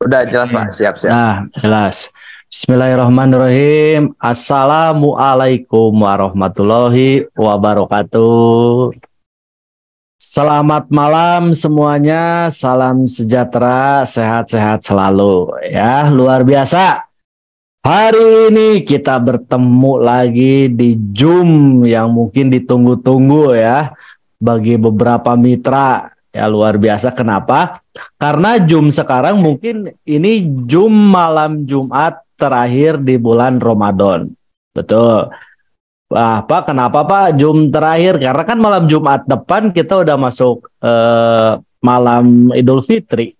Udah jelas Pak, siap-siap. Nah, jelas. Bismillahirrahmanirrahim. Assalamualaikum warahmatullahi wabarakatuh. Selamat malam semuanya. Salam sejahtera, sehat-sehat selalu ya. Luar biasa. Hari ini kita bertemu lagi di Zoom yang mungkin ditunggu-tunggu ya bagi beberapa mitra. Ya luar biasa. Kenapa? Karena Zoom sekarang mungkin ini Zoom malam Jumat terakhir di bulan Ramadan. Betul. Wah, Pak, kenapa Pak Zoom terakhir? Karena kan malam Jumat depan kita udah masuk malam Idul Fitri.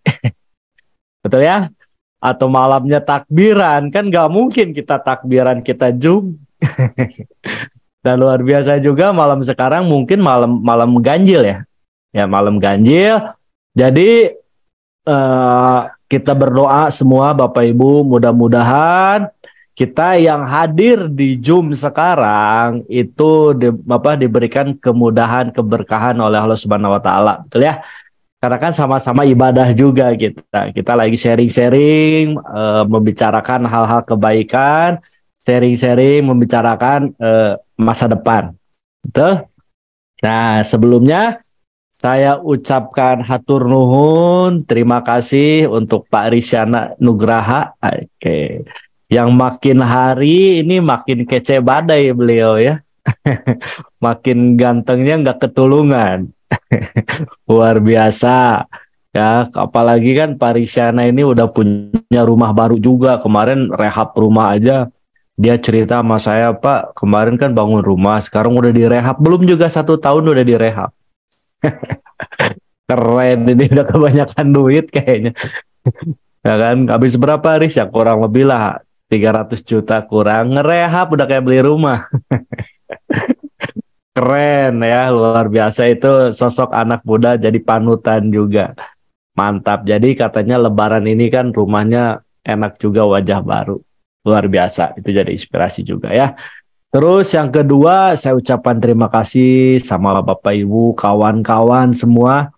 Betul ya? Atau malamnya takbiran. Kan nggak mungkin kita takbiran kita Zoom. Dan luar biasa juga malam sekarang mungkin malam ganjil ya. Ya malam ganjil. Jadi kita berdoa semua Bapak Ibu, mudah-mudahan kita yang hadir di Zoom sekarang itu diberikan kemudahan, keberkahan oleh Allah Subhanahu wa taala. Betul ya? Karena kan sama-sama ibadah juga kita. Kita lagi sharing-sharing, membicarakan hal-hal kebaikan, sharing-sharing membicarakan masa depan. Betul? Nah, sebelumnya saya ucapkan hatur nuhun, terima kasih untuk Pak Risyana Nugraha. Oke. Yang makin hari ini makin kece badai beliau ya. Makin gantengnya nggak ketulungan. Luar biasa. Ya, apalagi kan Pak Risyana ini udah punya rumah baru juga. Kemarin rehab rumah aja. Dia cerita sama saya, Pak, kemarin kan bangun rumah, sekarang udah direhab. Belum juga 1 tahun udah direhab. Keren, ini udah kebanyakan duit kayaknya. Ya kan, habis berapa Riz? Ya kurang lebih lah 300 juta kurang. Ngerehab udah kayak beli rumah. Keren ya, luar biasa. Itu sosok anak muda jadi panutan juga. Mantap. Jadi katanya lebaran ini kan rumahnya enak juga, wajah baru. Luar biasa. Itu jadi inspirasi juga ya. Terus yang kedua, saya ucapkan terima kasih sama Bapak Ibu, kawan-kawan semua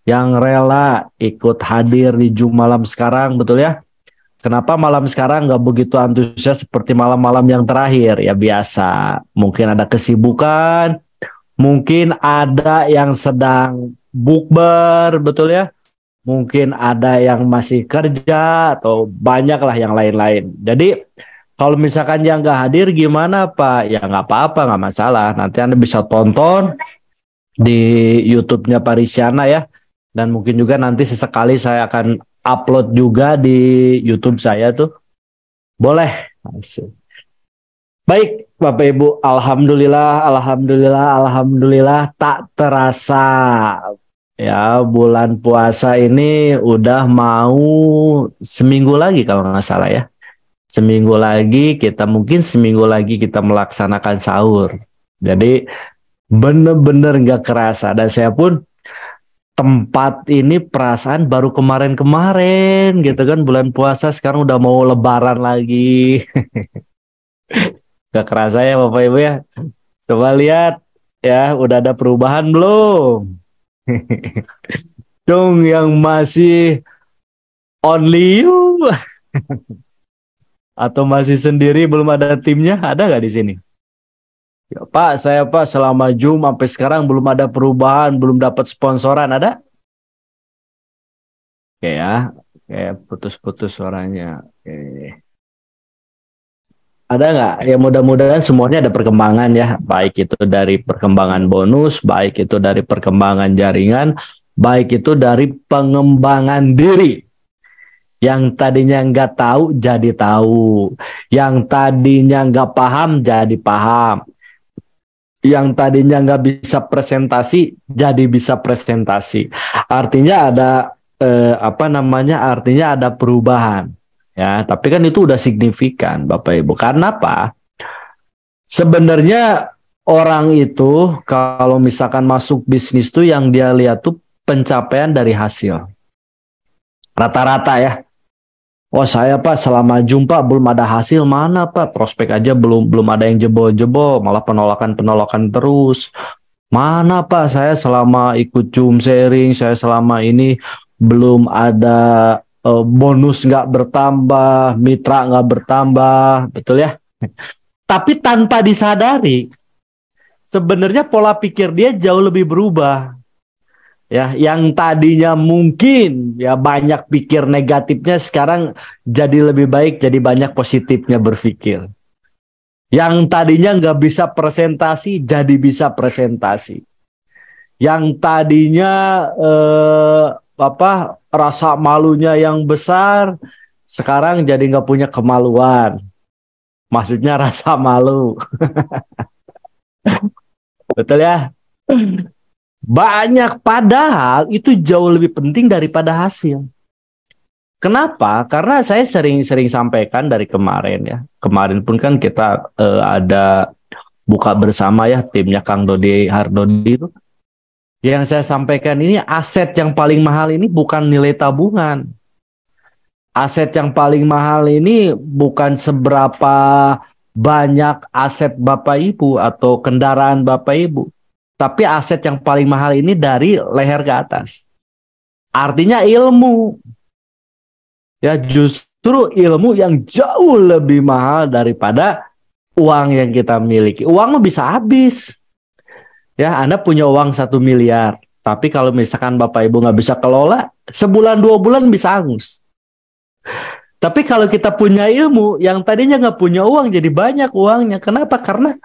yang rela ikut hadir di Zoom malam sekarang, betul ya? Kenapa malam sekarang nggak begitu antusias seperti malam-malam yang terakhir? Ya biasa, mungkin ada kesibukan, mungkin ada yang sedang bukber, betul ya? Mungkin ada yang masih kerja, atau banyaklah yang lain-lain. Jadi, kalau misalkan yang nggak hadir gimana Pak? Ya nggak apa-apa, nggak masalah. Nanti Anda bisa tonton di YouTube-nya Pak Risyana ya. Dan mungkin juga nanti sesekali saya akan upload juga di YouTube saya tuh. Boleh. Baik Bapak Ibu, Alhamdulillah tak terasa. Ya bulan puasa ini udah mau seminggu lagi kalau nggak salah ya. Seminggu lagi kita melaksanakan sahur. Jadi bener-bener nggak kerasa. Dan saya pun tempat ini perasaan baru kemarin-kemarin gitu kan, bulan puasa, sekarang udah mau lebaran lagi. Gak kerasa ya Bapak Ibu ya. Coba lihat ya, udah ada perubahan belum? Dong yang masih only you. Atau masih sendiri belum ada timnya, ada nggak di sini? Ya, Pak, saya Pak selama Zoom sampai sekarang belum ada perubahan, belum dapat sponsoran, ada? Oke ya, oke, putus-putus suaranya. Oke. Ada nggak? Ya mudah-mudahan semuanya ada perkembangan ya, baik itu dari perkembangan bonus, baik itu dari perkembangan jaringan, baik itu dari pengembangan diri. Yang tadinya nggak tahu jadi tahu, yang tadinya nggak paham jadi paham, yang tadinya nggak bisa presentasi jadi bisa presentasi. Artinya ada artinya ada perubahan ya. Tapi kan itu udah signifikan Bapak Ibu. Karena apa? Sebenarnya orang itu kalau misalkan masuk bisnis tuh yang dia lihat tuh pencapaian dari hasil. Rata-rata ya. Oh saya Pak selama jumpa belum ada hasil, mana Pak, prospek aja belum ada yang jebol-jebol, malah penolakan terus. Mana Pak, saya selama ikut Zoom sharing, saya selama ini belum ada bonus nggak bertambah, mitra nggak bertambah, betul ya? Tapi tanpa disadari, sebenarnya pola pikir dia jauh lebih berubah. Ya, yang tadinya mungkin ya banyak pikir negatifnya sekarang jadi lebih baik, jadi banyak positifnya berpikir. Yang tadinya nggak bisa presentasi, jadi bisa presentasi. Yang tadinya rasa malunya yang besar, sekarang jadi nggak punya kemaluan. Maksudnya rasa malu, betul ya? Banyak, padahal itu jauh lebih penting daripada hasil. Kenapa? Karena saya sering-sering sampaikan dari kemarin ya. Kemarin pun kan kita ada buka bersama ya timnya Kang Dodi Hardodi itu. Yang saya sampaikan ini aset yang paling mahal ini bukan nilai tabungan. Aset yang paling mahal ini bukan seberapa banyak aset Bapak Ibu atau kendaraan Bapak Ibu. Tapi aset yang paling mahal ini dari leher ke atas. Artinya ilmu. Ya, justru ilmu yang jauh lebih mahal daripada uang yang kita miliki. Uang bisa habis. Ya, Anda punya uang 1 miliar. Tapi kalau misalkan Bapak Ibu nggak bisa kelola, sebulan 2 bulan bisa hangus. Tapi kalau kita punya ilmu, yang tadinya nggak punya uang jadi banyak uangnya. Kenapa? Karena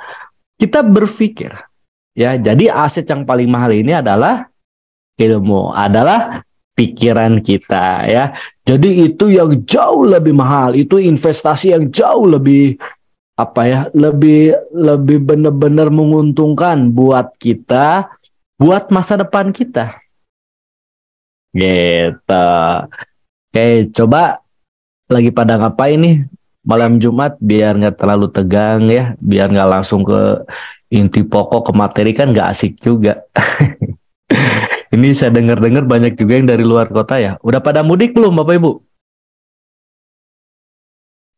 kita berpikir. Ya, jadi aset yang paling mahal ini adalah ilmu, adalah pikiran kita ya. Jadi itu yang jauh lebih mahal, itu investasi yang jauh lebih lebih benar-benar menguntungkan buat kita, buat masa depan kita. Gitu. Oke, coba lagi pada ngapain nih malam Jumat biar nggak terlalu tegang ya, biar nggak langsung ke inti pokok ke materi kan nggak asik juga. Ini saya dengar-dengar banyak juga yang dari luar kota ya. Udah pada mudik belum Bapak Ibu?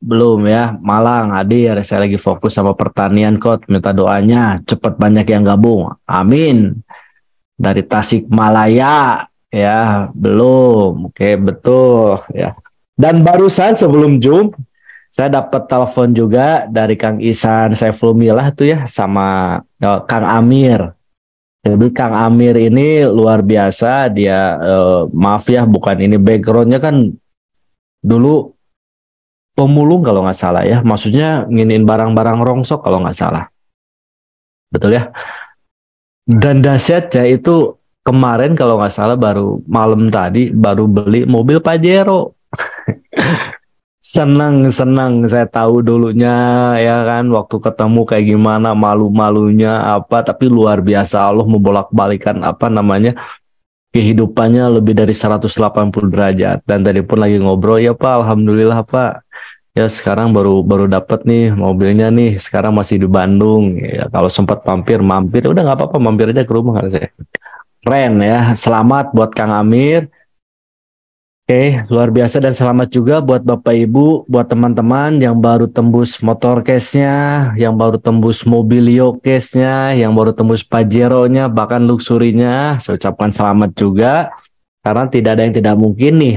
Belum ya, Malang hadir. Saya lagi fokus sama pertanian kok. Minta doanya cepat banyak yang gabung. Amin. Dari Tasikmalaya ya, belum. Oke, betul ya. Dan barusan sebelum Zoom saya dapat telepon juga dari Kang Isan Saiful Milah tuh ya sama Kang Amir. Jadi Kang Amir ini luar biasa, dia maaf ya bukan ini backgroundnya kan dulu pemulung kalau nggak salah ya, maksudnya nginin barang-barang rongsok kalau nggak salah, betul ya. Dan dahsyat ya itu kemarin kalau nggak salah baru malam tadi baru beli mobil Pajero. Senang saya tahu dulunya ya kan waktu ketemu kayak gimana malu-malunya apa, tapi luar biasa Allah membolak-balikan kehidupannya lebih dari 180 derajat. Dan tadi pun lagi ngobrol ya Pak, alhamdulillah Pak. Ya sekarang baru dapat nih mobilnya nih, sekarang masih di Bandung. Ya kalau sempat mampir udah nggak apa-apa mampir aja ke rumah kan saya. Keren ya, selamat buat Kang Amir. Oke, luar biasa dan selamat juga buat Bapak Ibu, buat teman-teman yang baru tembus motor case-nya, yang baru tembus mobilio case-nya, yang baru tembus Pajero-nya, bahkan luxury-nya. Saya ucapkan selamat juga, karena tidak ada yang tidak mungkin nih.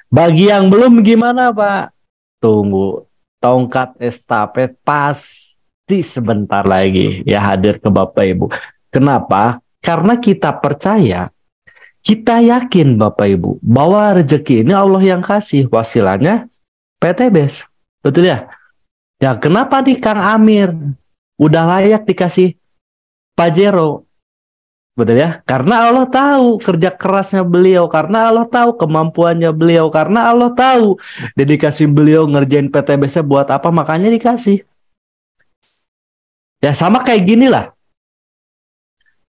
Bagi yang belum gimana Pak? Tunggu, tongkat estafet pasti sebentar lagi ya hadir ke Bapak Ibu. Kenapa? Karena kita percaya, kita yakin Bapak Ibu bahwa rezeki ini Allah yang kasih, wasilanya PTBes. Betul ya? Ya kenapa nih Kang Amir udah layak dikasih Pajero? Betul ya? Karena Allah tahu kerja kerasnya beliau, karena Allah tahu kemampuannya beliau, karena Allah tahu dedikasi beliau ngerjain PTBesnya buat apa, makanya dikasih. Ya sama kayak gini lah.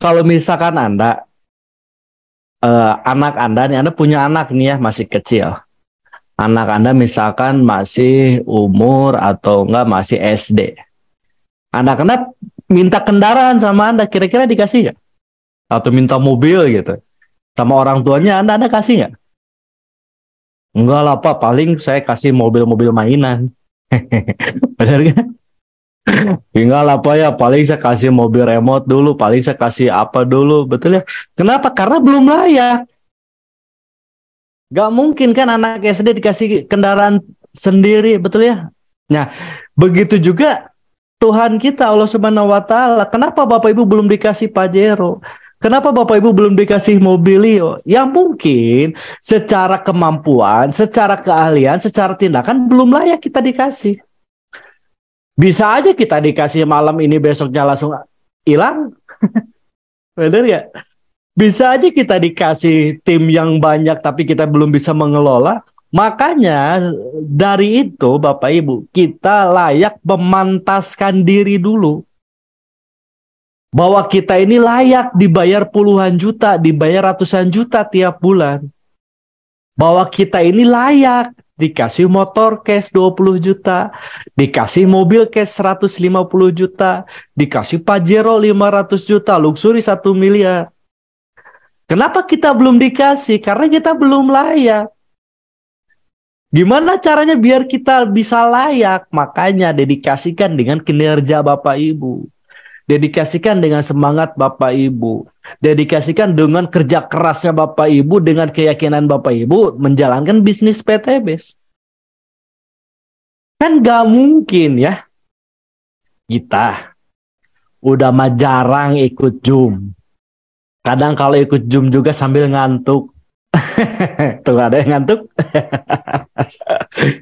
Kalau misalkan Anda anak Anda nih, Anda punya anak nih ya masih kecil. Anak Anda misalkan masih umur atau enggak masih SD. Anak Anda minta kendaraan sama Anda, kira-kira dikasih nggak? Atau minta mobil gitu. Sama orang tuanya Anda kasih nggak? Enggak lah Pak, paling saya kasih mobil-mobil mainan. Benar kan? Tinggal apa ya, paling saya kasih mobil remote dulu, paling saya kasih apa dulu, betul ya? Kenapa? Karena belum layak. Gak mungkin kan anak SD dikasih kendaraan sendiri, betul ya? Nah, begitu juga Tuhan kita Allah Subhanahu wa taala. Kenapa Bapak Ibu belum dikasih Pajero? Kenapa Bapak Ibu belum dikasih Mobilio? Yang mungkin secara kemampuan, secara keahlian, secara tindakan belum layak kita dikasih. Bisa aja kita dikasih malam ini besoknya langsung hilang. Benar ya? Bisa aja kita dikasih tim yang banyak tapi kita belum bisa mengelola. Makanya dari itu Bapak Ibu, kita layak memantaskan diri dulu. Bahwa kita ini layak dibayar puluhan juta, dibayar ratusan juta tiap bulan. Bahwa kita ini layak dikasih motor cash 20 juta, dikasih mobil cash 150 juta, dikasih Pajero 500 juta, luxury 1 miliar. Kenapa kita belum dikasih? Karena kita belum layak. Gimana caranya biar kita bisa layak? Makanya dedikasikan dengan kinerja Bapak Ibu. Dedikasikan dengan semangat Bapak Ibu. Dedikasikan dengan kerja kerasnya Bapak Ibu, dengan keyakinan Bapak Ibu menjalankan bisnis PTBes. Kan gak mungkin ya. Kita udah mah jarang ikut Zoom. Kadang kalau ikut Zoom juga sambil ngantuk. Tuh ada yang ngantuk.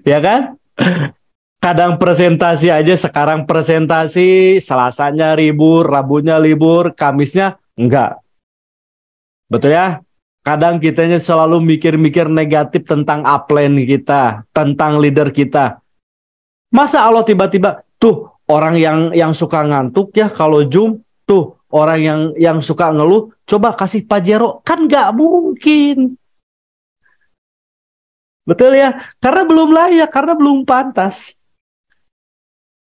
Ya kan? Kadang presentasi aja, sekarang presentasi Selasanya libur, Rabunya libur, Kamisnya enggak. Betul ya? Kadang kitanya selalu mikir-mikir negatif tentang upline kita, tentang leader kita. Masa Allah tiba-tiba tuh orang yang suka ngantuk ya kalau Zoom, tuh orang yang suka ngeluh, coba kasih Pajero, kan nggak mungkin. Betul ya? Karena belum layak, karena belum pantas.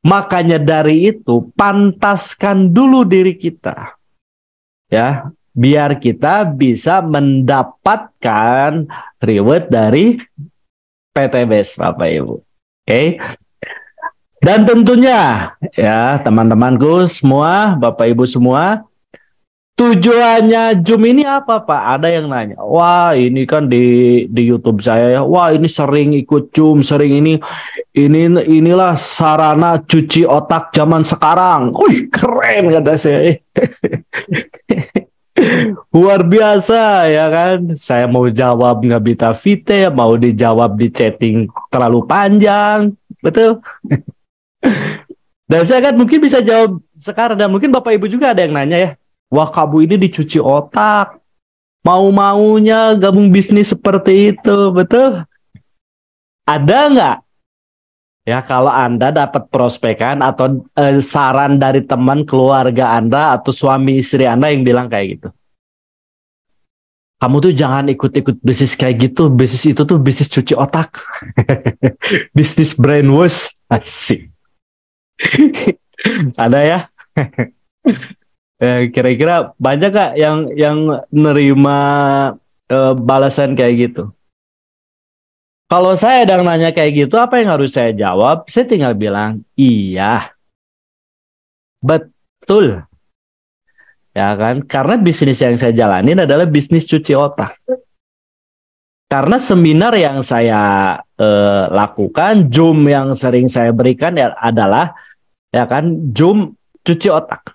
Makanya dari itu, pantaskan dulu diri kita. Ya, biar kita bisa mendapatkan reward dari PTBes, Bapak Ibu. Oke. Dan tentunya ya teman-temanku semua, Bapak Ibu semua, tujuannya Zoom ini apa Pak? Ada yang nanya. Wah ini kan di YouTube saya ya. Wah ini sering ikut Zoom, sering inilah sarana cuci otak zaman sekarang. Wih keren kata saya. Luar biasa ya kan. Saya mau jawab nggak bisa vite, mau dijawab di chatting terlalu panjang, betul? Dan saya kan mungkin bisa jawab sekarang, dan mungkin Bapak Ibu juga ada yang nanya ya. Wah kamu ini dicuci otak, mau-maunya gabung bisnis seperti itu, betul? Ada nggak? Ya kalau Anda dapat prospekan atau saran dari teman keluarga Anda atau suami istri Anda yang bilang kayak gitu. Kamu tuh jangan ikut-ikut bisnis kayak gitu, bisnis itu tuh bisnis cuci otak. Bisnis brainwash, asik. Ada ya? Kira-kira banyak gak yang nerima balasan kayak gitu? Kalau saya sedang nanya kayak gitu, apa yang harus saya jawab? Saya tinggal bilang, iya, betul. Ya kan? Karena bisnis yang saya jalanin adalah bisnis cuci otak. Karena seminar yang saya lakukan, Zoom yang sering saya berikan ya adalah ya kan Zoom cuci otak.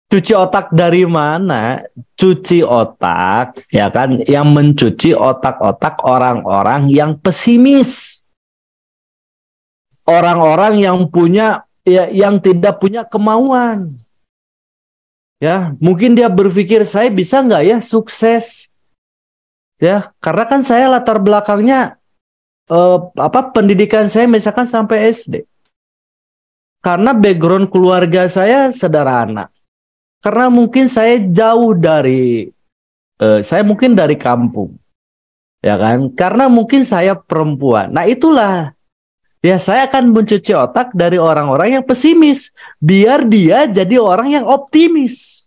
Cuci otak dari mana? Cuci otak ya kan yang mencuci otak-otak orang-orang yang pesimis. Orang-orang yang punya ya yang tidak punya kemauan. Ya, mungkin dia berpikir saya bisa nggak ya sukses. Ya, karena kan saya latar belakangnya pendidikan saya misalkan sampai SD. Karena background keluarga saya sederhana. Karena mungkin saya jauh dari saya mungkin dari kampung. Ya kan? Karena mungkin saya perempuan. Nah, itulah ya saya akan mencuci otak dari orang-orang yang pesimis biar dia jadi orang yang optimis.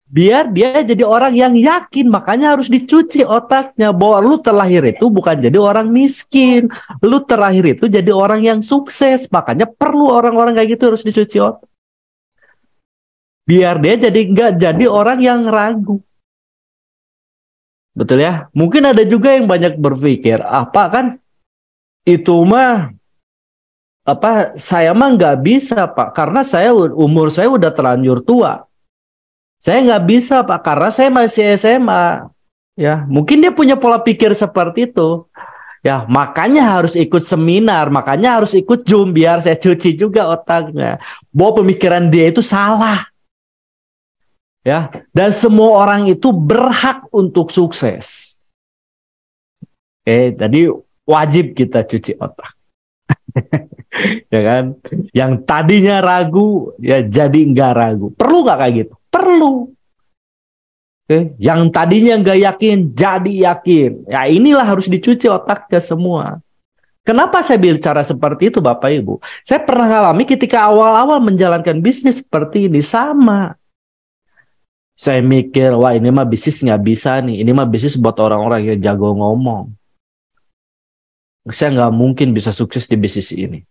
Biar dia jadi orang yang yakin, makanya harus dicuci otaknya bahwa lu terlahir itu bukan jadi orang miskin, lu terlahir itu jadi orang yang sukses, makanya perlu orang-orang kayak gitu harus dicuci otak. Biar dia jadi nggak jadi orang yang ragu. Betul ya? Mungkin ada juga yang banyak berpikir, apa kan itu mah apa saya mah nggak bisa Pak, karena umur saya udah terlanjur tua. Saya nggak bisa Pak, karena saya masih SMA. Ya, mungkin dia punya pola pikir seperti itu. Ya, makanya harus ikut seminar, makanya harus ikut Zoom biar saya cuci juga otaknya. Bahwa pemikiran dia itu salah. Ya, dan semua orang itu berhak untuk sukses. Oke, jadi wajib kita cuci otak. Ya kan? Yang tadinya ragu, ya jadi nggak ragu. Perlu nggak kayak gitu? Perlu. Oke, yang tadinya nggak yakin, jadi yakin. Ya inilah harus dicuci otaknya semua. Kenapa saya bicara seperti itu Bapak Ibu? Saya pernah alami ketika awal-awal menjalankan bisnis seperti ini sama. Saya mikir, wah ini mah bisnis nggak bisa nih. Ini mah bisnis buat orang-orang yang jago ngomong. Saya nggak mungkin bisa sukses di bisnis ini.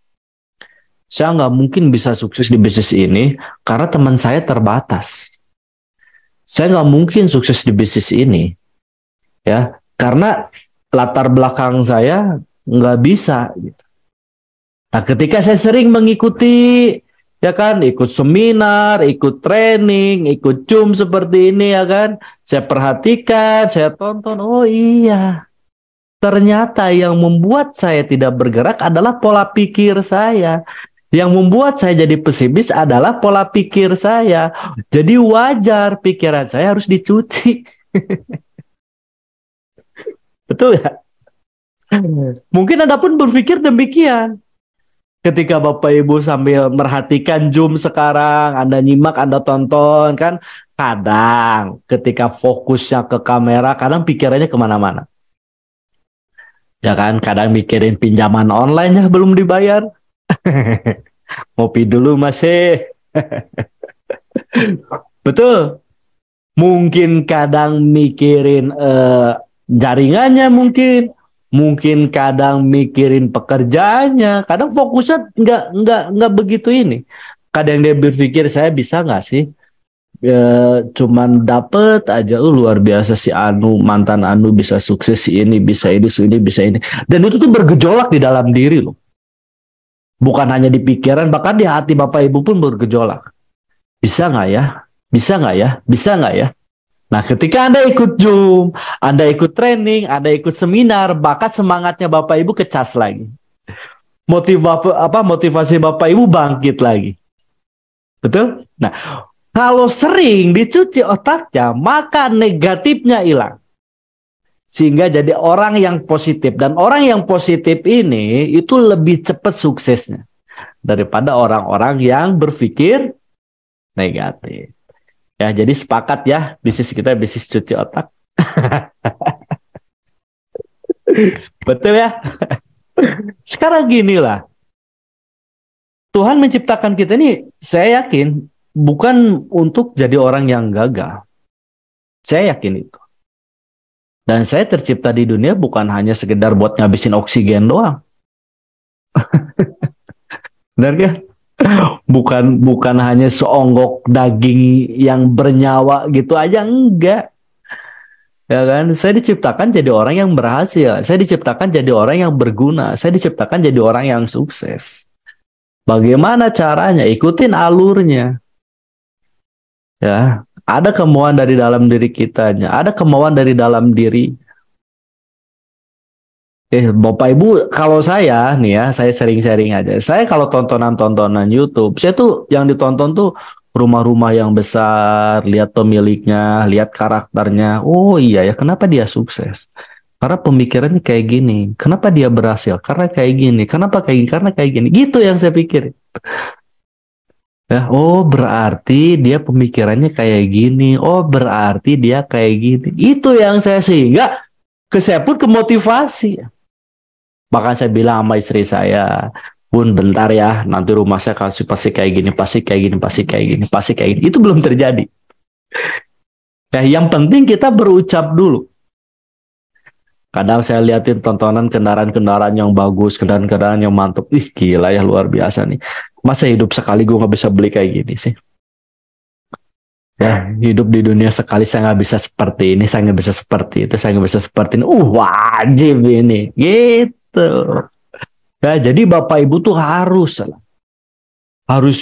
Saya nggak mungkin bisa sukses di bisnis ini karena teman saya terbatas. Saya nggak mungkin sukses di bisnis ini, ya, karena latar belakang saya nggak bisa. Gitu. Nah, ketika saya sering mengikuti, ya kan, ikut seminar, ikut training, ikut Zoom seperti ini, ya kan, saya perhatikan, saya tonton, oh iya, ternyata yang membuat saya tidak bergerak adalah pola pikir saya. Yang membuat saya jadi pesimis adalah pola pikir saya. Jadi wajar pikiran saya harus dicuci. Betul ya? Mungkin Anda pun berpikir demikian. Ketika Bapak Ibu sambil merhatikan Zoom sekarang, Anda nyimak, Anda tonton, kan kadang ketika fokusnya ke kamera, kadang pikirannya kemana-mana. Ya kan, kadang mikirin pinjaman online ya belum dibayar. Ngopi dulu masih. Betul. Mungkin kadang mikirin jaringannya mungkin kadang mikirin pekerjaannya, kadang fokusnya nggak begitu ini. Kadang dia berpikir saya bisa nggak sih, cuman dapet aja, luar biasa si Anu, mantan Anu bisa sukses, si ini bisa ini bisa ini, dan itu tuh bergejolak di dalam diri loh, bukan hanya di pikiran, bahkan di hati Bapak Ibu pun bergejolak. Bisa nggak ya? Bisa nggak ya? Bisa nggak ya? Nah, ketika Anda ikut Zoom, Anda ikut training, Anda ikut seminar, bakat semangatnya Bapak Ibu kecas lagi. Motivasi Bapak Ibu bangkit lagi. Betul? Nah, kalau sering dicuci otaknya, maka negatifnya hilang. Sehingga jadi orang yang positif. Dan orang yang positif ini itu lebih cepat suksesnya daripada orang-orang yang berpikir negatif. Ya, jadi sepakat ya, bisnis kita bisnis cuci otak. Betul ya? Sekarang gini lah, Tuhan menciptakan kita ini, saya yakin, bukan untuk jadi orang yang gagal. Saya yakin itu. Dan saya tercipta di dunia bukan hanya sekedar buat ngabisin oksigen doang. Benar kan? Bukan hanya seonggok daging yang bernyawa gitu aja, enggak. Ya kan? Saya diciptakan jadi orang yang berhasil. Saya diciptakan jadi orang yang berguna. Saya diciptakan jadi orang yang sukses. Bagaimana caranya? Ikutin alurnya. Ya, ada kemauan dari dalam diri kitanya, ada kemauan dari dalam diri. Bapak Ibu, kalau saya nih ya, saya sering sharing aja. Saya kalau tontonan YouTube, saya tuh yang ditonton tuh rumah-rumah yang besar, lihat pemiliknya, lihat karakternya. Oh iya ya, kenapa dia sukses? Karena pemikirannya kayak gini. Kenapa dia berhasil? Karena kayak gini. Kenapa kayak gini? Karena kayak gini. Gitu yang saya pikir. Ya, oh berarti dia pemikirannya kayak gini. Oh berarti dia kayak gini. Itu yang sehingga saya pun kemotivasi. Bahkan saya bilang sama istri saya, Bun bentar ya, nanti rumah saya pasti kayak gini, pasti kayak gini, pasti kayak gini, pasti kayak gini. Itu belum terjadi. Ya, yang penting kita berucap dulu. Kadang saya liatin tontonan kendaraan-kendaraan yang bagus, kendaraan-kendaraan yang mantap. Ih gila ya, luar biasa nih. Masa hidup sekali gue nggak bisa beli kayak gini sih? Ya, hidup di dunia sekali saya nggak bisa seperti ini, saya nggak bisa seperti itu, saya nggak bisa seperti ini. Wajib ini, gitu. Ya, jadi Bapak Ibu tuh harus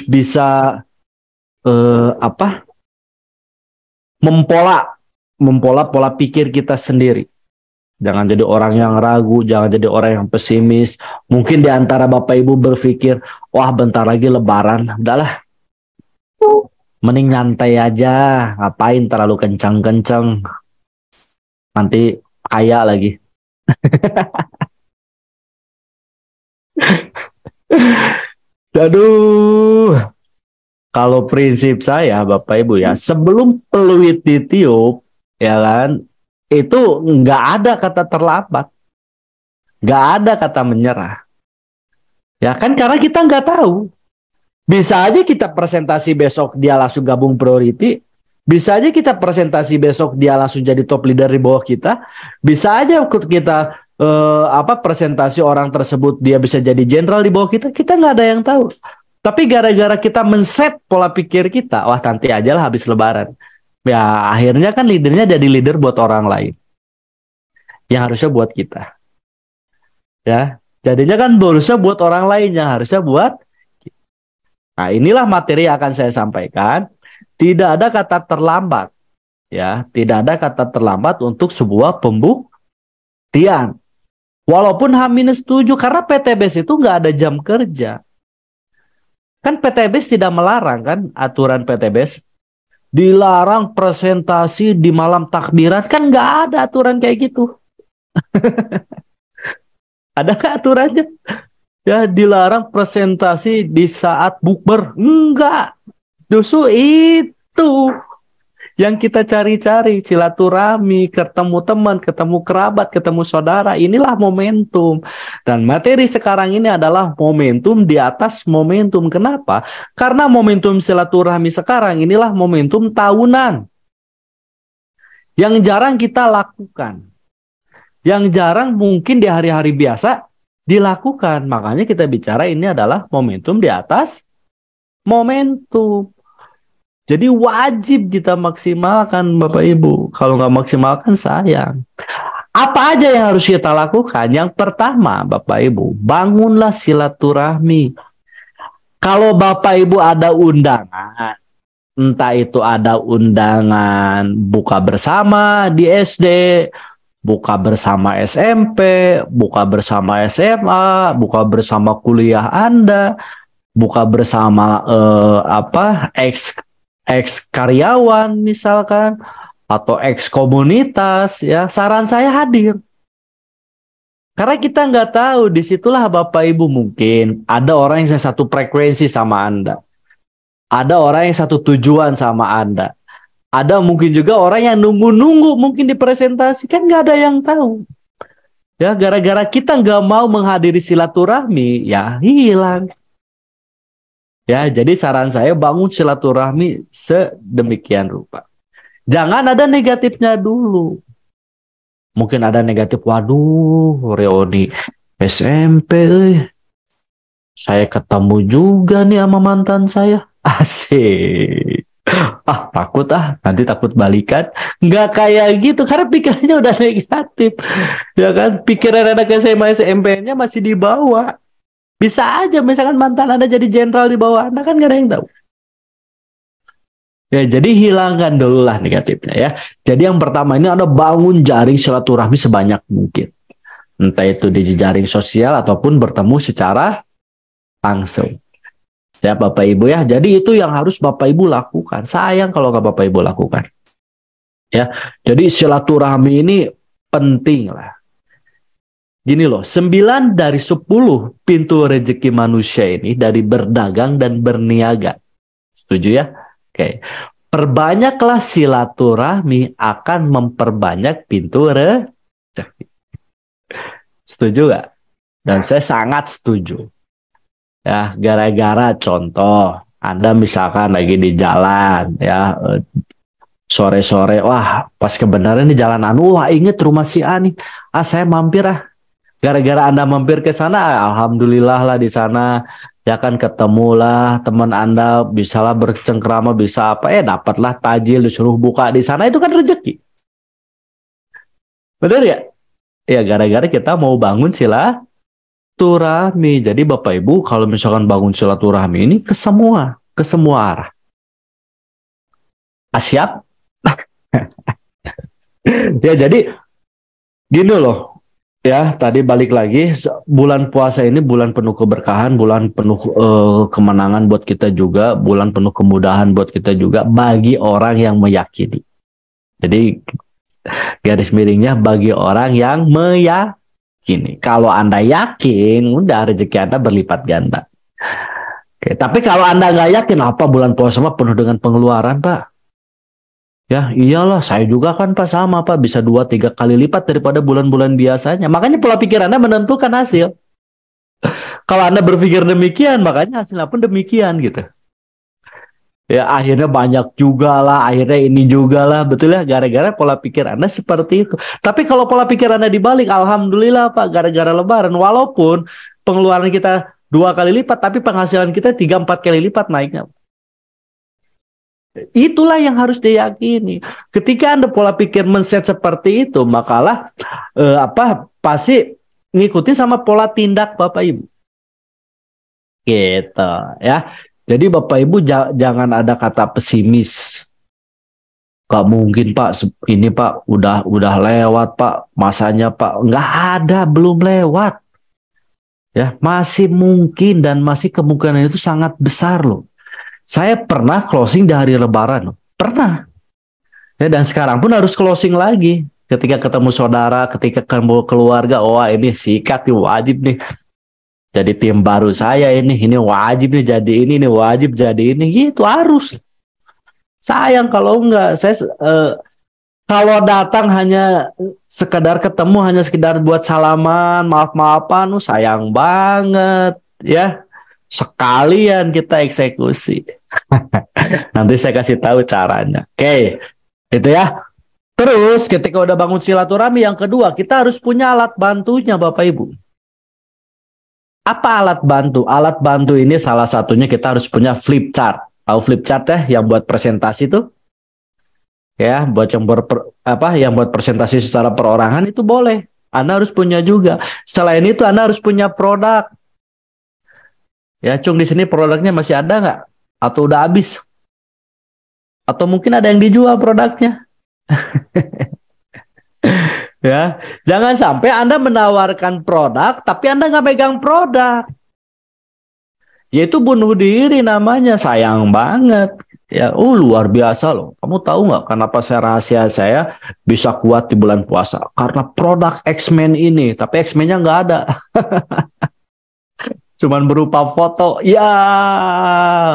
bisa apa? Mempola, mempola pola pikir kita sendiri. Jangan jadi orang yang ragu, jangan jadi orang yang pesimis. Mungkin di antara Bapak Ibu berpikir, wah bentar lagi Lebaran, udahlah, mending nyantai aja, ngapain terlalu kencang-kencang, nanti kaya lagi. Aduh, kalau prinsip saya Bapak Ibu ya, sebelum peluit ditiup, ya kan, itu nggak ada kata terlambat, nggak ada kata menyerah. Ya kan, karena kita nggak tahu. Bisa aja kita presentasi besok dia langsung gabung priority, bisa aja kita presentasi besok dia langsung jadi top leader di bawah kita, bisa aja kita presentasi orang tersebut dia bisa jadi jenderal di bawah kita nggak ada yang tahu. Tapi gara-gara kita men-set pola pikir kita, wah nanti aja lah habis Lebaran. Ya akhirnya kan leadernya jadi leader buat orang lain, yang harusnya buat kita. Ya, jadinya kan harusnya buat orang lain, yang harusnya buat. Nah, inilah materi yang akan saya sampaikan. Tidak ada kata terlambat, ya, tidak ada kata terlambat untuk sebuah pembuktian. Walaupun H-7, karena PTBS itu nggak ada jam kerja. Kan PTBS tidak melarang, kan, aturan PTBS dilarang presentasi di malam takbiran, kan nggak ada aturan kayak gitu. Adakah aturannya? Ya, dilarang presentasi di saat bukber. Enggak. Justru itu yang kita cari-cari, silaturahmi, ketemu teman, ketemu kerabat, ketemu saudara. Inilah momentum. Dan materi sekarang ini adalah momentum di atas momentum. Kenapa? Karena momentum silaturahmi sekarang inilah momentum tahunan. Yang jarang kita lakukan. Yang jarang mungkin di hari-hari biasa dilakukan. Makanya kita bicara ini adalah momentum di atas momentum. Jadi wajib kita maksimalkan Bapak Ibu. Kalau nggak maksimalkan sayang. Apa aja yang harus kita lakukan? Yang pertama Bapak Ibu, bangunlah silaturahmi. Kalau Bapak Ibu ada undangan, entah itu ada undangan buka bersama di SD, buka bersama SMP, buka bersama SMA, buka bersama kuliah Anda, buka bersama ex karyawan misalkan, atau ex komunitas, ya, saran saya hadir. Karena kita nggak tahu, disitulah Bapak Ibu mungkin ada orang yang satu frekuensi sama Anda, ada orang yang satu tujuan sama Anda. Ada mungkin juga orang yang nunggu-nunggu mungkin dipresentasi, kan nggak ada yang tahu. Ya, gara-gara kita nggak mau menghadiri silaturahmi, ya hilang. Ya, jadi saran saya bangun silaturahmi sedemikian rupa. Jangan ada negatifnya dulu. Mungkin ada negatif, waduh, reuni SMP, saya ketemu juga nih sama mantan saya. Asik. Takut nanti takut balikan. Nggak kayak gitu, karena pikirannya udah negatif. Ya kan, pikiran anak SMA SMP-nya masih di bawah. Bisa aja misalkan mantan Anda jadi jenderal di bawah Anda, kan nggak ada yang tahu. Ya, jadi hilangkan dulu lah negatifnya ya. Jadi yang pertama ini Anda bangun jaring silaturahmi sebanyak mungkin. Entah itu di jaring sosial ataupun bertemu secara langsung. Ya Bapak Ibu ya, jadi itu yang harus Bapak Ibu lakukan. Sayang kalau nggak Bapak Ibu lakukan. Ya, jadi silaturahmi ini penting lah. Gini loh, 9 dari 10 pintu rezeki manusia ini dari berdagang dan berniaga. Setuju ya? Oke. Perbanyaklah silaturahmi akan memperbanyak pintu rezeki. Setuju nggak? Dan saya sangat setuju. Ya, gara-gara contoh, Anda misalkan lagi di jalan, ya, sore-sore, wah, pas kebenaran di jalan wah, inget rumah si A nih, saya mampir Gara-gara Anda mampir ke sana, alhamdulillah lah di sana Ya kan ketemulah teman Anda, bisalah bercengkrama, bisa apa, dapatlah tajil, disuruh buka di sana, itu kan rezeki. Benar ya? Ya gara-gara kita mau bangun silaturahmi. Jadi Bapak Ibu kalau misalkan bangun silaturahmi ini ke semua arah. Siap? Ya jadi gini loh. Ya, tadi balik lagi, bulan puasa ini bulan penuh keberkahan, bulan penuh kemenangan buat kita juga, bulan penuh kemudahan buat kita juga bagi orang yang meyakini. Jadi garis miringnya bagi orang yang meyakini. Kalau Anda yakin, udah rezeki Anda berlipat ganda. Oke, tapi kalau Anda nggak yakin, apa bulan puasa mah penuh dengan pengeluaran, Pak? Ya iyalah, saya juga kan Pak sama Pak, bisa 2-3 kali lipat daripada bulan-bulan biasanya. Makanya pola pikir Anda menentukan hasil. Kalau Anda berpikir demikian, makanya hasilnya pun demikian gitu. Ya akhirnya banyak juga lah, akhirnya ini juga lah, betul ya, gara-gara pola pikir Anda seperti itu. Tapi kalau pola pikir Anda dibalik, alhamdulillah Pak, gara-gara Lebaran, walaupun pengeluaran kita 2 kali lipat, tapi penghasilan kita 3-4 kali lipat naiknya. Itulah yang harus diyakini. Ketika Anda pola pikir men-set seperti itu, makalah pasti ngikuti sama pola tindak Bapak Ibu. Gitu ya. Jadi Bapak Ibu jangan ada kata pesimis. Gak mungkin Pak, ini Pak udah lewat Pak, masanya Pak. Nggak ada, belum lewat. Ya, masih mungkin dan masih kemungkinan itu sangat besar loh. Saya pernah closing di hari Lebaran, pernah. Ya, dan sekarang pun harus closing lagi. Ketika ketemu saudara, ketika ketemu keluarga, wah ini sikat nih, wajib nih. Jadi tim baru saya ini wajib nih jadi ini wajib jadi ini, gitu harus. Sayang kalau enggak, kalau datang hanya sekedar ketemu, hanya sekedar buat salaman, maaf-maafan, sayang banget ya. Sekalian kita eksekusi. Nanti saya kasih tahu caranya. Oke, itu ya. Terus ketika udah bangun silaturahmi, yang kedua kita harus punya alat bantunya Bapak Ibu. Apa alat bantu? Alat bantu ini salah satunya kita harus punya flip chart. Tahu flip chart ya, yang buat presentasi tuh? Ya, buat yang buat presentasi secara perorangan itu boleh. Anda harus punya juga. Selain itu Anda harus punya produk. Ya, Cung, di sini produknya masih ada nggak? Atau udah habis? Atau mungkin ada yang dijual produknya? Ya, jangan sampai Anda menawarkan produk, tapi Anda nggak megang produk. Yaitu bunuh diri namanya, sayang banget. Ya, luar biasa loh. Kamu tahu nggak kenapa rahasia saya bisa kuat di bulan puasa? Karena produk X-Men ini, tapi X-Men-nya nggak ada. Cuman berupa foto, ya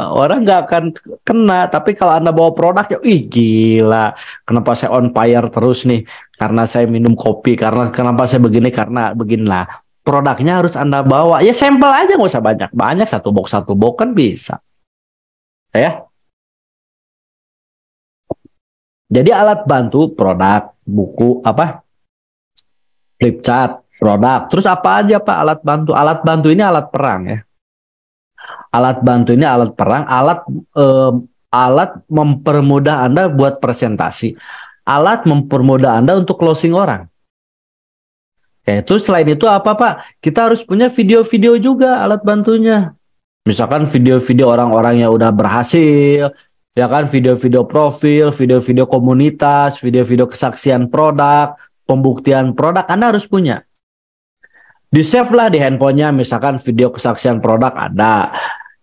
orang nggak akan kena. Tapi kalau Anda bawa produknya, ih gila, kenapa saya on fire terus nih? Karena saya minum kopi, karena kenapa saya begini, karena beginilah. Produknya harus Anda bawa, ya sampel aja, nggak usah banyak-banyak, satu box kan bisa. Ya. Jadi alat bantu, produk, buku, flip chart, produk. Terus apa aja Pak alat bantu? Alat bantu ini alat perang ya. Alat bantu ini alat perang, alat mempermudah Anda buat presentasi, alat mempermudah Anda untuk closing orang. Ya, terus selain itu apa Pak? Kita harus punya video-video juga alat bantunya. Misalkan video-video orang-orang yang udah berhasil, ya kan, video-video profil, video-video komunitas, video-video kesaksian produk, pembuktian produk, Anda harus punya. Di save lah di handphonenya, misalkan video kesaksian produk ada,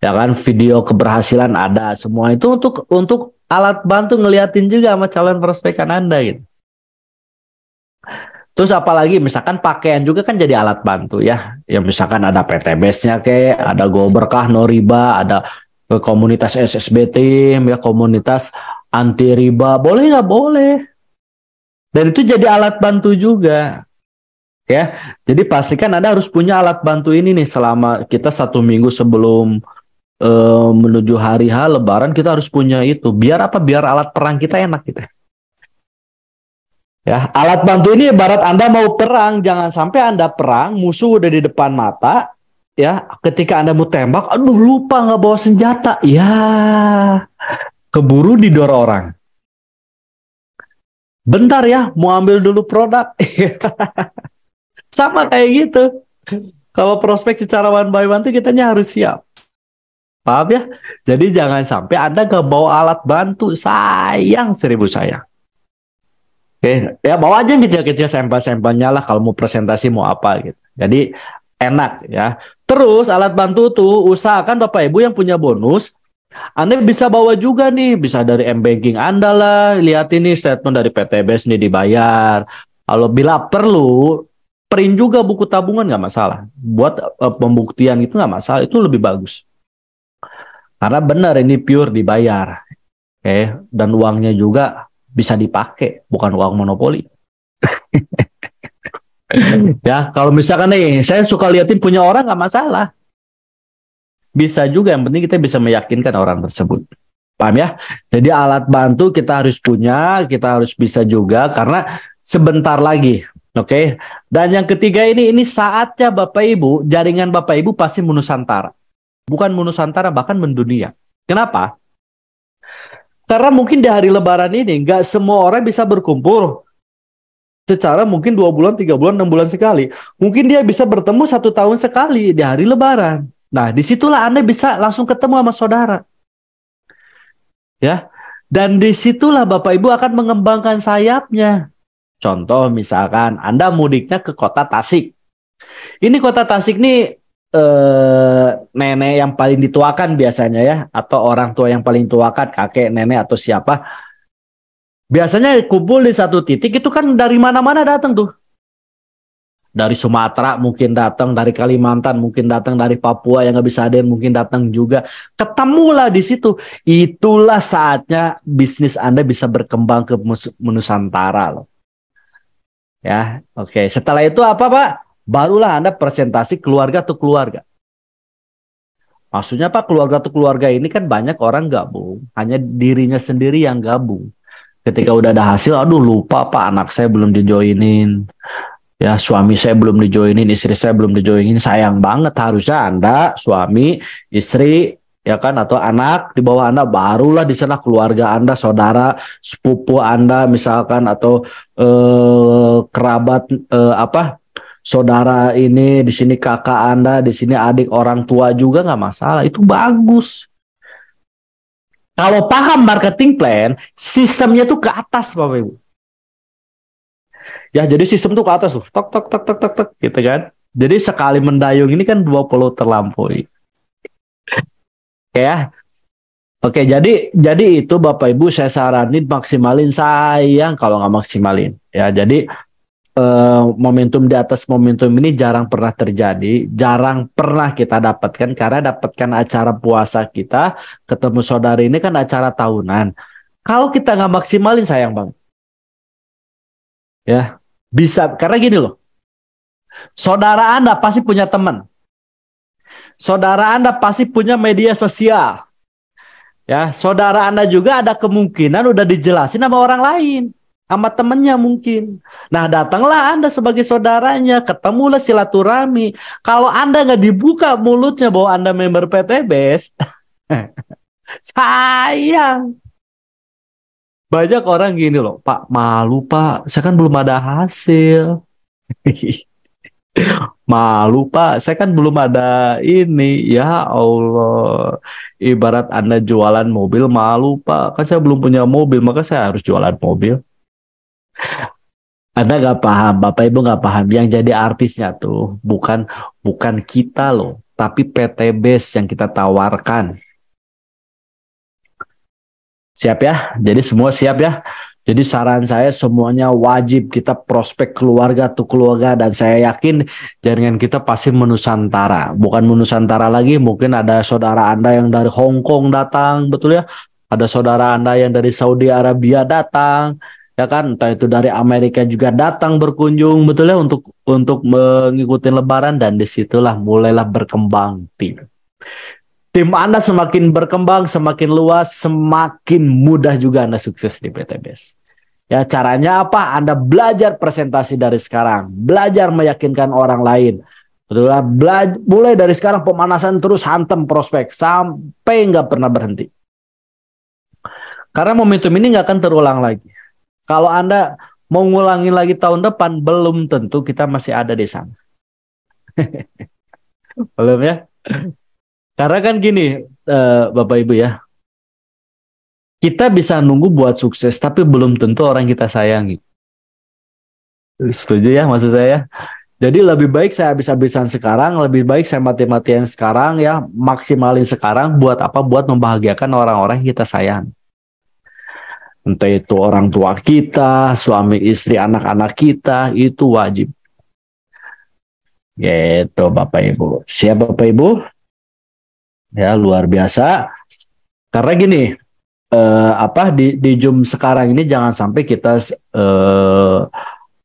ya kan, video keberhasilan ada, semua itu untuk alat bantu ngeliatin juga sama calon prospekan Anda gitu. Terus apalagi misalkan pakaian juga kan jadi alat bantu ya. Ya misalkan ada PTBS-nya kayak, ada Go Berkah, No Riba, ada komunitas SSB Team, ya komunitas anti riba, boleh nggak? Boleh. Dan itu jadi alat bantu juga. Ya, jadi pastikan Anda harus punya alat bantu ini nih selama kita 1 minggu sebelum menuju hari H Lebaran, kita harus punya itu. Biar apa? Biar alat perang kita enak gitu. Ya, alat bantu ini ibarat Anda mau perang, jangan sampai Anda perang, musuh udah di depan mata, Ya, ketika Anda mau tembak, aduh lupa nggak bawa senjata. Ya, keburu didorong orang. Bentar ya, mau ambil dulu produk. Sama kayak gitu. Kalau prospek secara one by one itu kitanya harus siap. Paham ya? Jadi jangan sampai Anda nggak bawa alat bantu. Sayang, seribu sayang. Oke, ya bawa aja yang kecil-kecil sampel-sampelnya lah kalau mau presentasi mau apa gitu. Jadi enak ya. Terus alat bantu tuh usahakan Bapak Ibu yang punya bonus, Anda bisa bawa juga nih, bisa dari M-Banking Anda lah, lihat ini statement dari PTBS nih dibayar. Kalau bila perlu, print juga buku tabungan nggak masalah. Buat pembuktian itu nggak masalah, itu lebih bagus. Karena benar ini pure dibayar. Oke, dan uangnya juga bisa dipakai, bukan uang monopoli. Ya, kalau misalkan nih, saya suka liatin punya orang nggak masalah. Bisa juga, yang penting kita bisa meyakinkan orang tersebut. Paham ya? Jadi alat bantu kita harus punya, kita harus bisa juga karena sebentar lagi, oke? Dan yang ketiga ini saatnya Bapak Ibu, jaringan Bapak Ibu pasti menusantara. Bukan menusantara, bahkan mendunia. Kenapa? Karena mungkin di hari Lebaran ini nggak semua orang bisa berkumpul secara mungkin 2 bulan, 3 bulan, 6 bulan sekali. Mungkin dia bisa bertemu 1 tahun sekali di hari Lebaran. Nah, disitulah Anda bisa langsung ketemu sama saudara. Ya, dan disitulah Bapak Ibu akan mengembangkan sayapnya. Contoh misalkan Anda mudiknya ke kota Tasik. Ini kota Tasik nih nenek yang paling dituakan biasanya ya, atau orang tua yang paling tuakan, kakek, nenek atau siapa. Biasanya kumpul di satu titik itu kan dari mana-mana datang tuh. Dari Sumatera mungkin datang, dari Kalimantan mungkin datang, dari Papua yang nggak bisa hadir mungkin datang juga. Ketemulah di situ. Itulah saatnya bisnis Anda bisa berkembang ke Nusantara loh. Ya, oke. Setelah itu apa Pak? Barulah Anda presentasi keluarga tuh keluarga. Maksudnya Pak, keluarga tuh keluarga ini kan banyak orang gabung, hanya dirinya sendiri yang gabung. Ketika udah ada hasil, aduh lupa Pak, anak saya belum dijoinin. Ya, suami saya belum dijoinin, istri saya belum dijoinin, sayang banget. Harusnya Anda, suami, istri, ya kan, atau anak di bawah Anda, barulah di sana keluarga Anda, saudara, sepupu Anda misalkan, atau kerabat saudara ini, di sini kakak Anda, di sini adik orang tua juga nggak masalah. Itu bagus. Kalau paham marketing plan, sistemnya tuh ke atas, Bapak Ibu. Ya, jadi sistem tuh ke atas tuh, tok tok tok tok tok tok gitu kan. Jadi sekali mendayung ini kan 20 terlampaui. Oke ya. Oke, jadi itu Bapak Ibu saya saranin maksimalin, sayang kalau nggak maksimalin. Ya, jadi momentum di atas momentum ini jarang pernah terjadi, jarang pernah kita dapatkan karena dapatkan acara puasa kita, ketemu saudara ini kan acara tahunan. Kalau kita nggak maksimalin sayang banget. Ya, bisa karena gini loh. Saudara Anda pasti punya teman. Saudara Anda pasti punya media sosial. Ya, saudara Anda juga ada kemungkinan udah dijelasin sama orang lain, sama temennya mungkin. Nah, datanglah Anda sebagai saudaranya, ketemulah silaturahmi. Kalau Anda nggak dibuka mulutnya bahwa Anda member PTBS, sayang. Banyak orang gini loh, Pak, malu Pak, saya kan belum ada hasil. Malu Pak, saya kan belum ada ini. Ya Allah, ibarat Anda jualan mobil, malu Pak, kan saya belum punya mobil, maka saya harus jualan mobil. Anda nggak paham, Bapak Ibu nggak paham. Yang jadi artisnya tuh bukan kita loh, tapi PT Base yang kita tawarkan. Siap ya? Jadi semua siap ya? Jadi saran saya semuanya wajib kita prospek keluarga tuh keluarga, dan saya yakin jaringan kita pasti menusantara. Bukan menusantara lagi, mungkin ada saudara Anda yang dari Hong Kong datang, betul ya? Ada saudara Anda yang dari Saudi Arabia datang, ya kan? Entah itu dari Amerika juga datang berkunjung, betul ya? Untuk mengikuti Lebaran, dan disitulah mulailah berkembang tim. Tim Anda semakin berkembang, semakin luas, semakin mudah juga Anda sukses di PTBS. Ya, caranya apa? Anda belajar presentasi dari sekarang, belajar meyakinkan orang lain. Betul lah, mulai dari sekarang pemanasan terus hantem prospek sampai nggak pernah berhenti. Karena momentum ini nggak akan terulang lagi. Kalau Anda mau ngulangin lagi tahun depan, belum tentu kita masih ada di sana. Belum ya? Karena kan gini, Bapak Ibu ya, kita bisa nunggu buat sukses, tapi belum tentu orang kita sayangi. Setuju ya maksud saya? Jadi lebih baik saya habis-habisan sekarang, lebih baik saya mati-matian sekarang ya, maksimalin sekarang buat apa? Buat membahagiakan orang-orang yang kita sayang. Entah itu orang tua kita, suami istri, anak-anak kita, itu wajib. Gitu Bapak Ibu. Siap Bapak Ibu? Ya luar biasa. Karena gini, di Zoom sekarang ini jangan sampai kita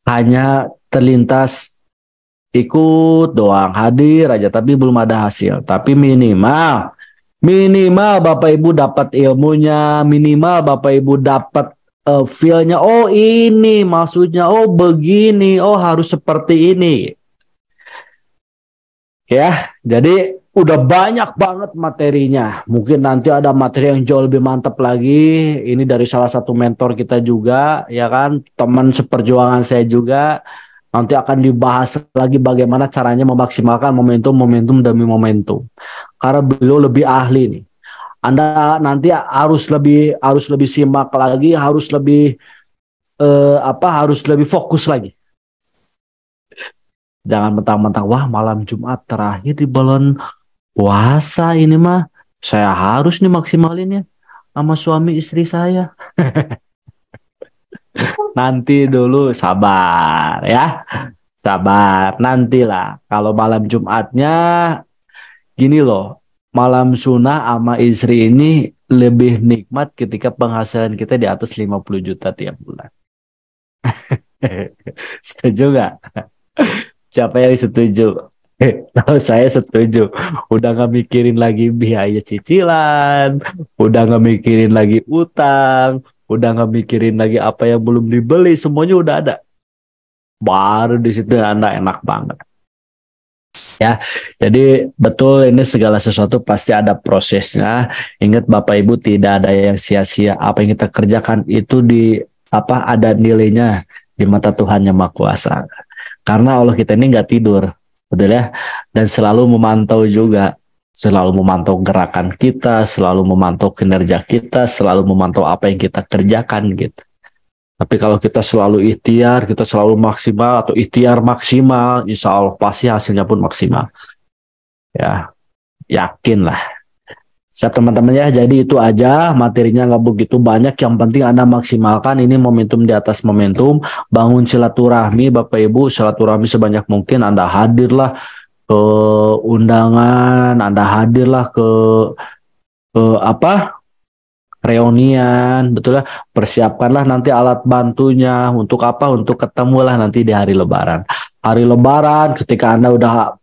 hanya terlintas ikut doang, hadir aja tapi belum ada hasil. Tapi minimal Bapak Ibu dapat ilmunya, minimal Bapak Ibu dapat feel-nya. Oh ini maksudnya, oh begini, oh harus seperti ini. Ya, jadi udah banyak banget materinya. Mungkin nanti ada materi yang jauh lebih mantap lagi. Ini dari salah satu mentor kita juga, ya kan, teman seperjuangan saya juga. Nanti akan dibahas lagi bagaimana caranya memaksimalkan momentum demi momentum. Karena beliau lebih ahli nih. Anda nanti harus lebih simak lagi, harus lebih fokus lagi. Jangan mentang-mentang wah malam Jumat terakhir di bulan puasa ini mah saya harus nih maksimalin ya sama suami istri saya. Nanti dulu sabar ya. Sabar, nantilah. Kalau malam Jumatnya gini loh. Malam sunnah sama istri ini lebih nikmat ketika penghasilan kita di atas 50 juta tiap bulan. Setuju nggak? Siapa yang setuju? Kalau saya setuju, udah nggak mikirin lagi biaya cicilan, udah nggak mikirin lagi utang, udah nggak mikirin lagi apa yang belum dibeli, semuanya udah ada. Baru di situ Anda enak banget. Ya, jadi betul ini segala sesuatu pasti ada prosesnya. Ingat Bapak Ibu tidak ada yang sia-sia. Apa yang kita kerjakan itu ada nilainya di mata Tuhan Yang Maha Kuasa. Karena Allah kita ini nggak tidur, betul ya, dan selalu memantau juga, selalu memantau gerakan kita, selalu memantau kinerja kita, selalu memantau apa yang kita kerjakan gitu. Tapi kalau kita selalu ikhtiar, kita selalu maksimal atau ikhtiar maksimal, insya Allah pasti hasilnya pun maksimal. Ya, yakin lah. Siap teman-teman ya, jadi itu aja materinya nggak begitu banyak. Yang penting Anda maksimalkan ini momentum di atas momentum, bangun silaturahmi Bapak Ibu, silaturahmi sebanyak mungkin. Anda hadirlah ke undangan, Anda hadirlah ke reunian, betul ya. Persiapkanlah nanti alat bantunya untuk apa? Untuk ketemulah nanti di hari Lebaran. Hari Lebaran, ketika Anda udah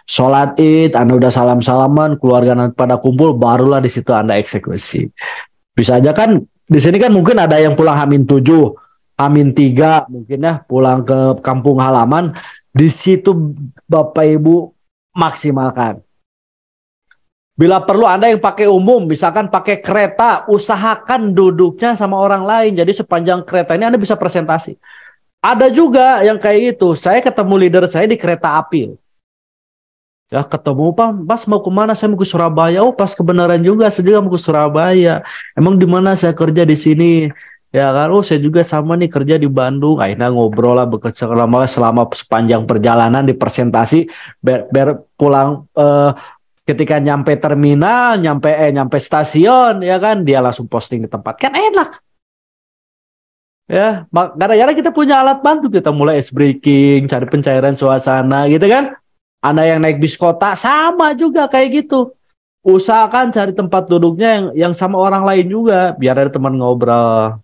sholat Id, Anda udah salam-salaman, keluarga nanti pada kumpul, barulah di situ Anda eksekusi. Bisa aja kan di sini kan mungkin ada yang pulang H-7, H-3, mungkin ya pulang ke kampung halaman. Di situ Bapak Ibu maksimalkan. Bila perlu Anda yang pakai umum, misalkan pakai kereta, usahakan duduknya sama orang lain. Jadi sepanjang kereta ini Anda bisa presentasi. Ada juga yang kayak gitu. Saya ketemu leader saya di kereta api. Ya ketemu, Pak, Mas mau kemana? Saya mau ke Surabaya. Oh pas kebenaran juga, saya juga mau ke Surabaya. Emang di mana saya kerja di sini? Ya kan, oh saya juga sama nih kerja di Bandung. Akhirnya ngobrol lah, bekerja lama selama sepanjang perjalanan di presentasi. Biar pulang ketika nyampe terminal, nyampe stasiun, ya kan, dia langsung posting di tempat. Kan enak. Ya, gara-gara kita punya alat bantu, kita mulai ice breaking, cari pencairan suasana, gitu kan. Anda yang naik bis kota, sama juga kayak gitu. Usahakan cari tempat duduknya yang sama orang lain juga, biar ada teman ngobrol.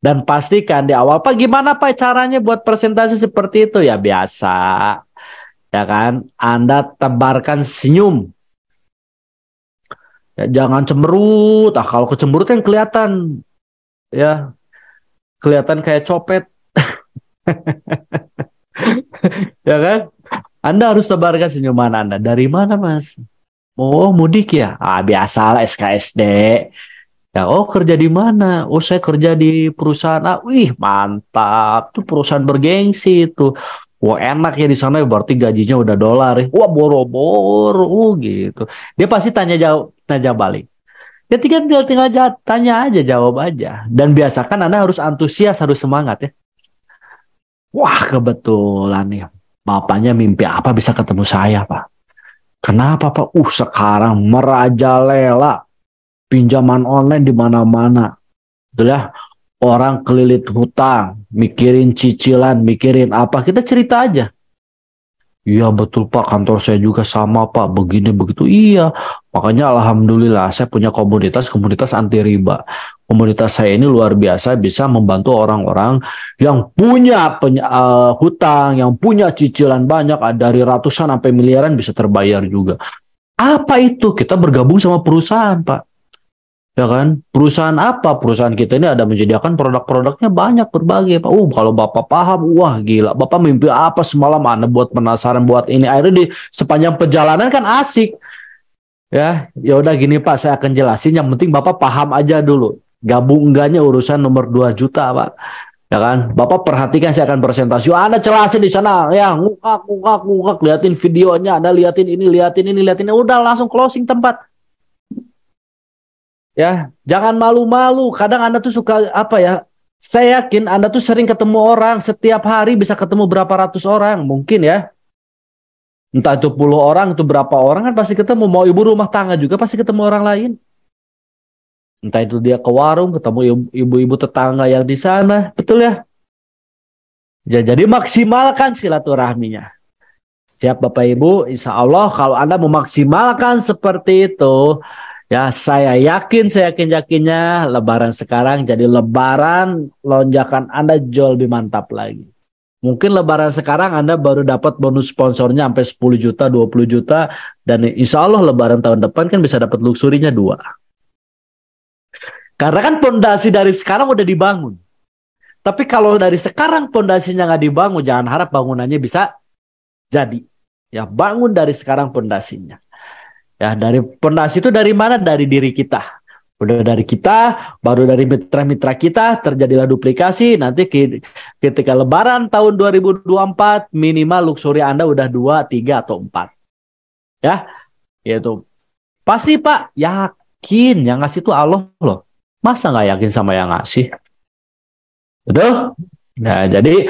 Dan pastikan di awal, Pak, gimana Pak caranya buat presentasi seperti itu? Ya biasa. Ya kan, Anda tebarkan senyum. Ya, jangan cemberut. Kalau kecemberut kan kelihatan, ya kelihatan kayak copet, ya kan? Anda harus tebarkan senyuman Anda. Dari mana, Mas? Oh, mudik ya? Ah, biasalah SKSD. Ya, oh kerja di mana? Oh, saya kerja di perusahaan A. Wih, mantap. Itu perusahaan bergengsi itu. Wah, enak ya di sana, berarti gajinya udah dolar ya. Wah, boro-boro gitu. Dia pasti tanya balik. Ya tinggal tanya aja, jawab aja. Dan biasakan Anda harus antusias, harus semangat ya. Wah, kebetulan nih. Bapaknya mimpi apa bisa ketemu saya, Pak? Kenapa, Pak? Sekarang merajalela pinjaman online di mana-mana. Betul ya? Orang kelilit hutang, mikirin cicilan, mikirin apa. Kita cerita aja. Iya betul Pak, kantor saya juga sama Pak, begini begitu. Iya, makanya alhamdulillah saya punya komunitas anti riba. Komunitas saya ini luar biasa bisa membantu orang-orang yang punya hutang, yang punya cicilan banyak, dari ratusan sampai miliaran bisa terbayar juga. Apa itu? Kita bergabung sama perusahaan Pak. Ya kan? Perusahaan apa? Perusahaan kita ini ada menyediakan produk-produknya banyak berbagai, Pak. Kalau Bapak paham, wah gila. Bapak mimpi apa semalam? Anda buat penasaran buat ini. Akhirnya di sepanjang perjalanan kan asik. Ya udah gini Pak, saya akan jelasin. Yang penting Bapak paham aja dulu. Gabung enggaknya urusan nomor 2 juta, Pak. Ya kan? Bapak perhatikan, saya akan presentasi. Anda jelasin di sana, ya ngukak, liatin videonya, Anda liatin ini, liatin ini. Udah langsung closing tempat. Ya, jangan malu-malu. Kadang Anda tuh suka apa ya? Saya yakin Anda tuh sering ketemu orang, setiap hari bisa ketemu berapa ratus orang, mungkin ya. Entah itu puluh orang, itu berapa orang kan pasti ketemu. Mau ibu rumah tangga juga pasti ketemu orang lain. Entah itu dia ke warung, ketemu ibu-ibu tetangga yang di sana, betul ya? Ya, jadi maksimalkan silaturahminya. Siap Bapak Ibu, insya Allah kalau Anda memaksimalkan seperti itu, ya saya yakinnya Lebaran sekarang jadi Lebaran lonjakan Anda jauh lebih mantap lagi. Mungkin Lebaran sekarang Anda baru dapat bonus sponsornya sampai 10 juta, 20 juta, dan insya Allah Lebaran tahun depan kan bisa dapat luxurinya 2. Karena kan pondasi dari sekarang udah dibangun. Tapi kalau dari sekarang pondasinya nggak dibangun, jangan harap bangunannya bisa jadi. Ya, bangun dari sekarang pondasinya. Ya, dari pondasi itu dari mana? Dari diri kita. Udah dari kita, baru dari mitra-mitra kita, terjadilah duplikasi. Nanti ketika Lebaran tahun 2024, minimal luxury Anda udah 2, 3, atau 4. Ya, itu. Pasti Pak, yakin yang ngasih itu Allah loh. Masa nggak yakin sama yang ngasih? Betul? Nah, jadi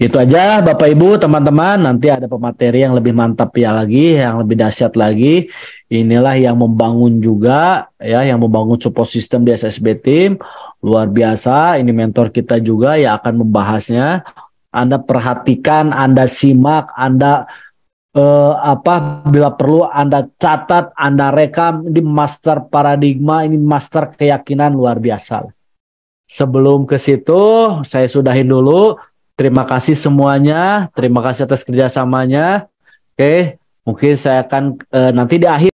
itu aja Bapak Ibu, teman-teman. Nanti ada pemateri yang lebih mantap ya lagi, yang lebih dahsyat lagi. Inilah yang membangun juga, ya, yang membangun support system di SSB Team. Luar biasa, ini mentor kita juga yang akan membahasnya. Anda perhatikan, Anda simak, Anda bila perlu Anda catat, Anda rekam. Ini master paradigma, ini master keyakinan luar biasa. Sebelum ke situ, saya sudahin dulu. Terima kasih semuanya. Terima kasih atas kerjasamanya. Oke, mungkin saya akan nanti di akhir